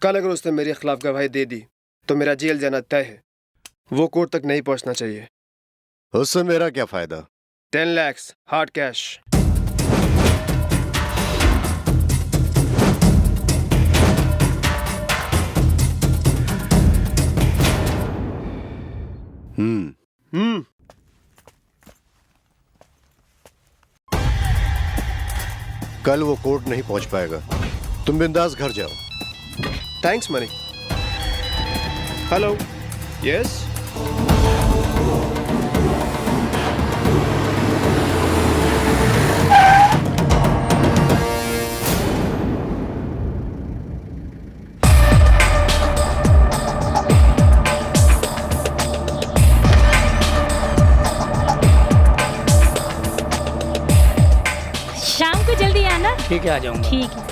कल अगर उसने मेरे खिलाफ गवाही दे दी तो मेरा जेल जाना तय है। वो कोर्ट तक नहीं पहुंचना चाहिए। उससे मेरा क्या फायदा? 10 लाख हार्ड कैश। कल वो कोर्ट नहीं पहुंच पाएगा। तुम बिंदास घर जाओ। Thanks money. हेलो। यस। शाम को जल्दी आना। ठीक है, आ जाऊंगा। ठीक है।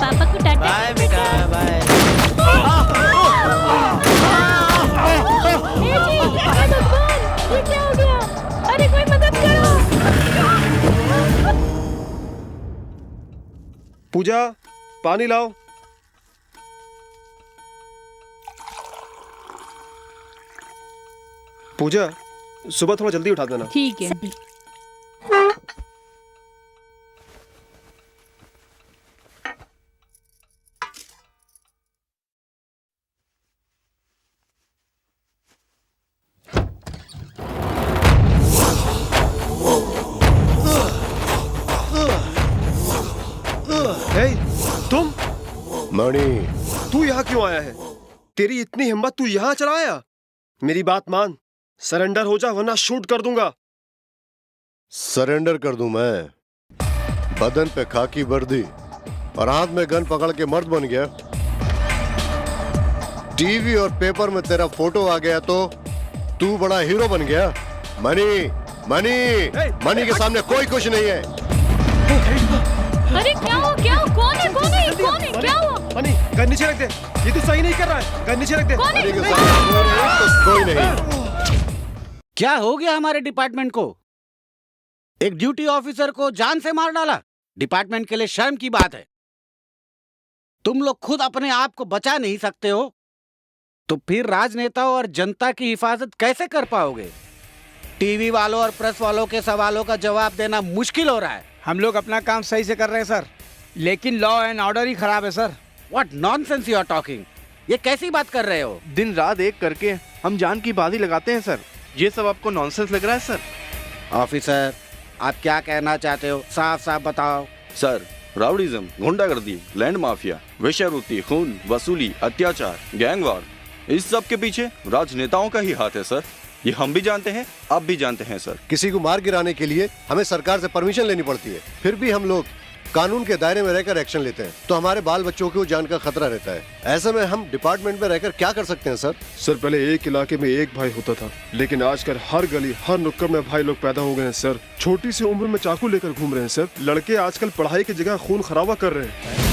पापा को टाटा। बाय बेटा, बाय। ये क्या हो गया? अरे कोई मदद करो। पूजा, पानी लाओ। पूजा, सुबह थोड़ा जल्दी उठा देना। ठीक है। हे, तुम? मणि, तू यहाँ क्यों आया है? तेरी इतनी हिम्मत, तू यहाँ चला आया? मेरी बात मान, सरेंडर हो जा वरना शूट कर दूंगा। सरेंडर कर दूं मैं? बदन पे खाकी वर्दी और हाथ में गन पकड़ के मर्द बन गया। टीवी और पेपर में तेरा फोटो आ गया तो तू बड़ा हीरो बन गया। मणि, मणि, मणि के सामने कोई कुछ नहीं है। अरे क्या हो? कौन है? क्या हुआ? मनी, गन नीचे रख दे। ये तो सही नहीं कर रहा है। गन नीचे रख दे। मणि के सामने कोई नहीं। क्या हो गया हमारे डिपार्टमेंट को? एक ड्यूटी ऑफिसर को जान से मार डाला। डिपार्टमेंट के लिए शर्म की बात है। तुम लोग खुद अपने आप को बचा नहीं सकते हो तो फिर राजनेताओं और जनता की हिफाजत कैसे कर पाओगे? टीवी वालों और प्रेस वालों के सवालों का जवाब देना मुश्किल हो रहा है। हम लोग अपना काम सही से कर रहे हैं सर, लेकिन लॉ एंड ऑर्डर ही खराब है sir. What nonsense you are talking? ये कैसी बात कर रहे हो? दिन रात एक करके हम जान की बाजी लगाते हैं सर। ये सब आपको नॉनसेंस लग रहा है सर? ऑफिसर, आप क्या कहना चाहते हो? साफ साफ बताओ। सर, राउडीज्म, गुंडागर्दी, लैंड माफिया, वेश्यावृत्ति, खून, वसूली, अत्याचार, गैंगवार, इस सब के पीछे राजनेताओं का ही हाथ है सर। ये हम भी जानते हैं, आप भी जानते हैं सर। किसी को मार गिराने के लिए हमें सरकार से परमिशन लेनी पड़ती है, फिर भी हम लोग कानून के दायरे में रहकर एक्शन लेते हैं तो हमारे बाल बच्चों को जान का खतरा रहता है। ऐसे में हम डिपार्टमेंट में रहकर क्या कर सकते हैं सर? सर, पहले एक इलाके में एक भाई होता था, लेकिन आजकल हर गली हर नुक्कड़ में भाई लोग पैदा हो गए हैं सर। छोटी सी उम्र में चाकू लेकर घूम रहे हैं सर। लड़के आजकल पढ़ाई की जगह खून खराबा कर रहे हैं।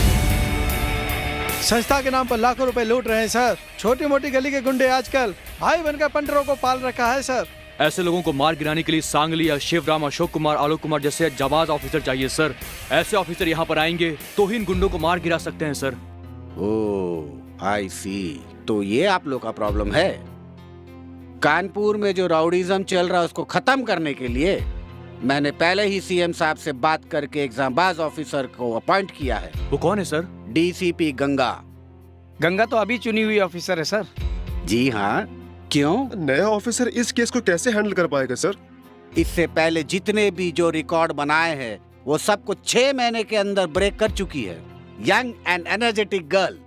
संस्था के नाम पर लाखों रुपए लूट रहे हैं सर। छोटी मोटी गली के गुंडे आजकल भाई बनकर पंडरों को पाल रखा है सर। ऐसे लोगों को मार गिराने के लिए सांगली या शिवराम, अशोक कुमार, आलोक कुमार जैसे जाबाज ऑफिसर चाहिए सर। ऐसे ऑफिसर यहाँ पर आएंगे तो ही इन गुंडों को मार गिरा सकते हैं सर। ओह, आई सी। तो ये आप लोग का प्रॉब्लम है। कानपुर में जो राउडीज्म चल रहा है उसको खत्म करने के लिए मैंने पहले ही सीएम साहब से बात करके एक जाबाज ऑफिसर को अपॉइंट किया है। वो कौन है सर? डीसीपी गंगा। गंगा तो अभी चुनी हुई ऑफिसर है सर। जी हाँ, क्यों? नया ऑफिसर इस केस को कैसे हैंडल कर पाएगा सर? इससे पहले जितने भी जो रिकॉर्ड बनाए हैं वो सब कुछ 6 महीने के अंदर ब्रेक कर चुकी है। Young and energetic girl,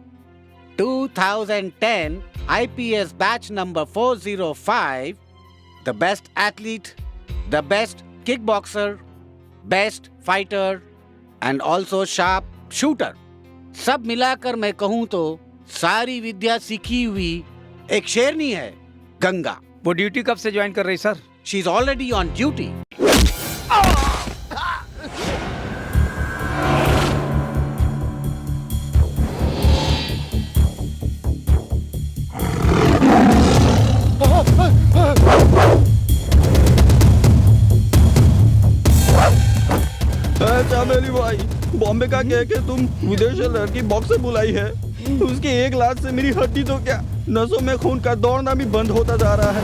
2010 IPS batch number 405, the best athlete, the best kick boxer, best fighter and also sharp shooter. सब मिलाकर मैं कहूँ तो सारी विद्या सीखी हुई एक शेरनी है गंगा। वो ड्यूटी कब से ज्वाइन कर रही sir? She is already on duty. Chameli भाई, बॉम्बे का कह के तुम विदेश से लड़की बॉक्स से बुलाई है, उसकी एक लात से मेरी हड्डी तो क्या नसों में खून का दौड़ना भी बंद होता जा रहा है।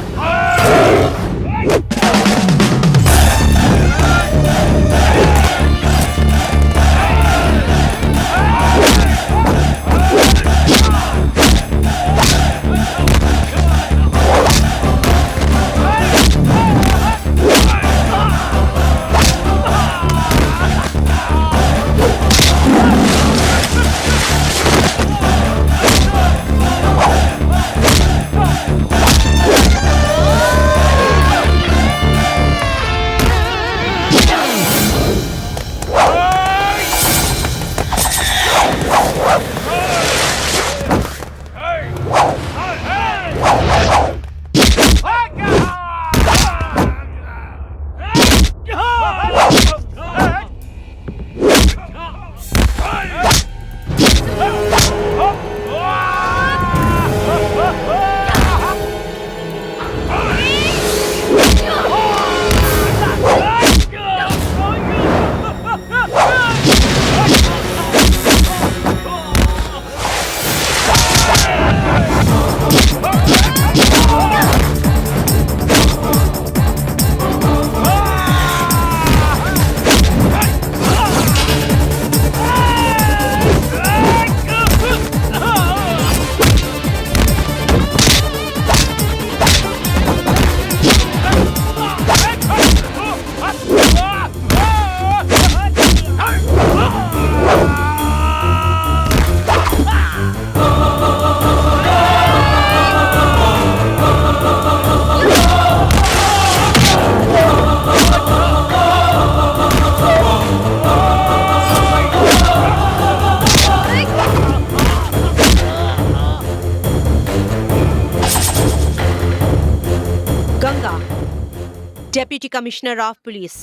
Deputy commissioner of police.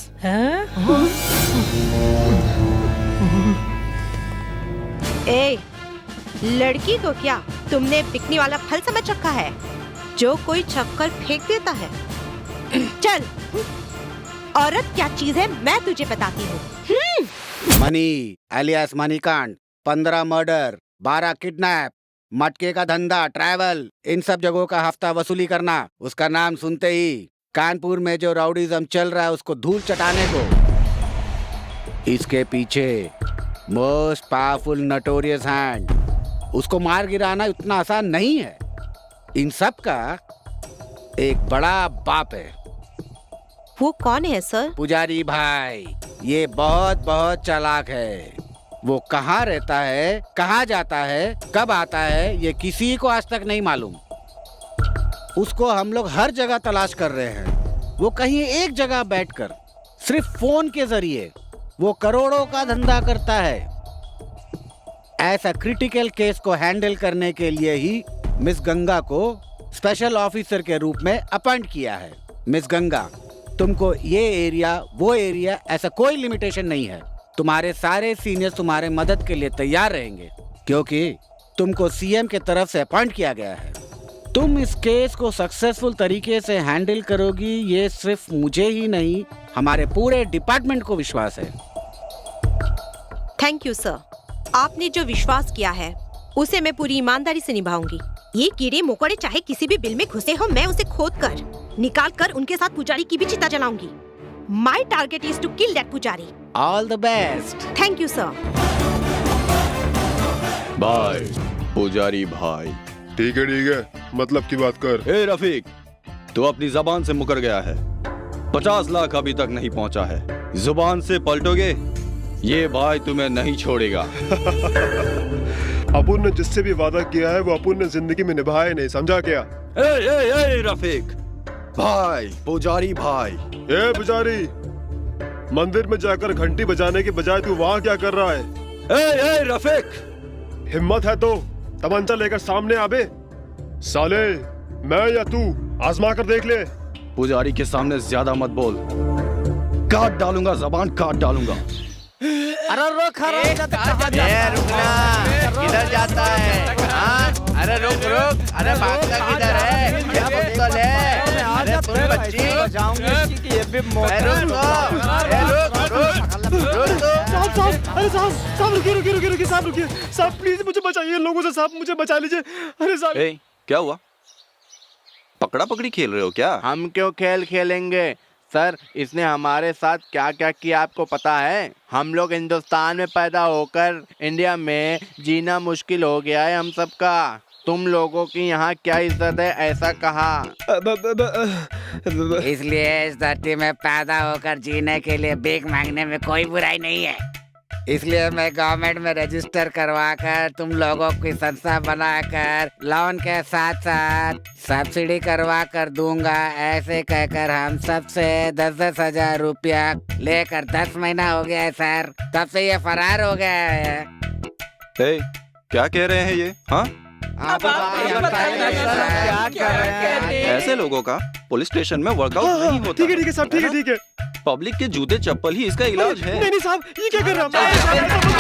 ए, लड़की को क्या तुमने बिकने वाला फल समझ रखा है जो कोई छक्कर फेंक देता है? चल, औरत क्या चीज है मैं तुझे बताती हूँ। मनी एलियास मनी कांड, 15 मर्डर, 12 किडनैप, मटके का धंधा, ट्रैवल, इन सब जगहों का हफ्ता वसूली करना। उसका नाम सुनते ही कानपुर में जो राउडीज़म चल रहा है उसको धूल चटाने को। इसके पीछे मोस्ट पावरफुल नोटोरियस हैंड, उसको मार गिराना उतना आसान नहीं है। इन सब का एक बड़ा बाप है। वो कौन है सर? पुजारी भाई। ये बहुत बहुत चालाक है। वो कहाँ रहता है, कहाँ जाता है, कब आता है, ये किसी को आज तक नहीं मालूम। उसको हम लोग हर जगह तलाश कर रहे हैं। वो कहीं एक जगह बैठकर सिर्फ फोन के जरिए वो करोड़ों का धंधा करता है। ऐसा क्रिटिकल केस को हैंडल करने के लिए ही मिस गंगा को स्पेशल ऑफिसर के रूप में अपॉइंट किया है। मिस गंगा, तुमको ये एरिया वो एरिया ऐसा कोई लिमिटेशन नहीं है। तुम्हारे सारे सीनियर्स तुम्हारे मदद के लिए तैयार रहेंगे क्योंकि तुमको सीएम के तरफ से अपॉइंट किया गया है। तुम इस केस को सक्सेसफुल तरीके से हैंडल करोगी, ये सिर्फ मुझे ही नहीं हमारे पूरे डिपार्टमेंट को विश्वास है। Thank you sir. आपने जो विश्वास किया है उसे मैं पूरी ईमानदारी से निभाऊंगी। ये कीड़े मकोड़े चाहे किसी भी बिल में घुसे हो, मैं उसे खोद कर निकाल कर उनके साथ पुजारी की भी चिता जलाऊंगी। My target is to kill that पुजारी। All the best. Thank you sir. भाई, पुजारी भाई। ठीक है, मतलब की बात कर। ए रफीक, तू अपनी जबान से मुकर गया है। 50 लाख अभी तक नहीं पहुंचा है। जुबान से पलटोगे, ये भाई तुम्हें नहीं छोड़ेगा। अपुन ने जिससे भी वादा किया है वो अपुन ने जिंदगी में निभाया नहीं, समझा क्या? ए रफीक भाई, पुजारी भाई। ए पुजारी, मंदिर में जाकर घंटी बजाने के बजाय तू वहाँ क्या कर रहा है? ए रफीक, हिम्मत है तो तमंचा लेकर सामने आबे। साले, मैं या तू आजमा कर देख ले। पुजारी के सामने ज्यादा मत बोल, काट डालूंगा, जबान काट डालूंगा। अरे रुक किधर जाता है? हाँ? अरे रुक, अरे भागता किधर है? क्या बोतल है? अरे तुम बच्ची साहब रुकिए साहब रुकिए साहब प्लीज मुझे बचाइए लोगों से साहब मुझे बचा लीजिए अरे साहब ए, क्या हुआ? पकड़ा पकड़ी खेल रहे हो क्या? हम क्यों खेल खेलेंगे सर, इसने हमारे साथ क्या क्या किया आपको पता है? हम लोग हिंदुस्तान में पैदा होकर इंडिया में जीना मुश्किल हो गया है हम सबका। तुम लोगों की यहाँ क्या इज्जत है ऐसा कहा। इसलिए इस धरती में पैदा होकर जीने के लिए भीख मांगने में कोई बुराई नहीं है। इसलिए मैं गवर्नमेंट में रजिस्टर करवा कर तुम लोगों की संस्था बनाकर लोन के साथ साथ सब्सिडी करवा कर दूंगा। ऐसे कहकर हम सबसे 10-10 हजार रुपया लेकर 10 महीना हो गया है सर, तब से ये फरार हो गया है। ए, क्या कह रहे हैं ये? हाँ, ऐसे लोगों का पुलिस स्टेशन में वर्कआउट नहीं होता। ठीक है साहब ठीक है पब्लिक के जूते चप्पल ही इसका इलाज है। नहीं साहब ये क्या कर रहे हैं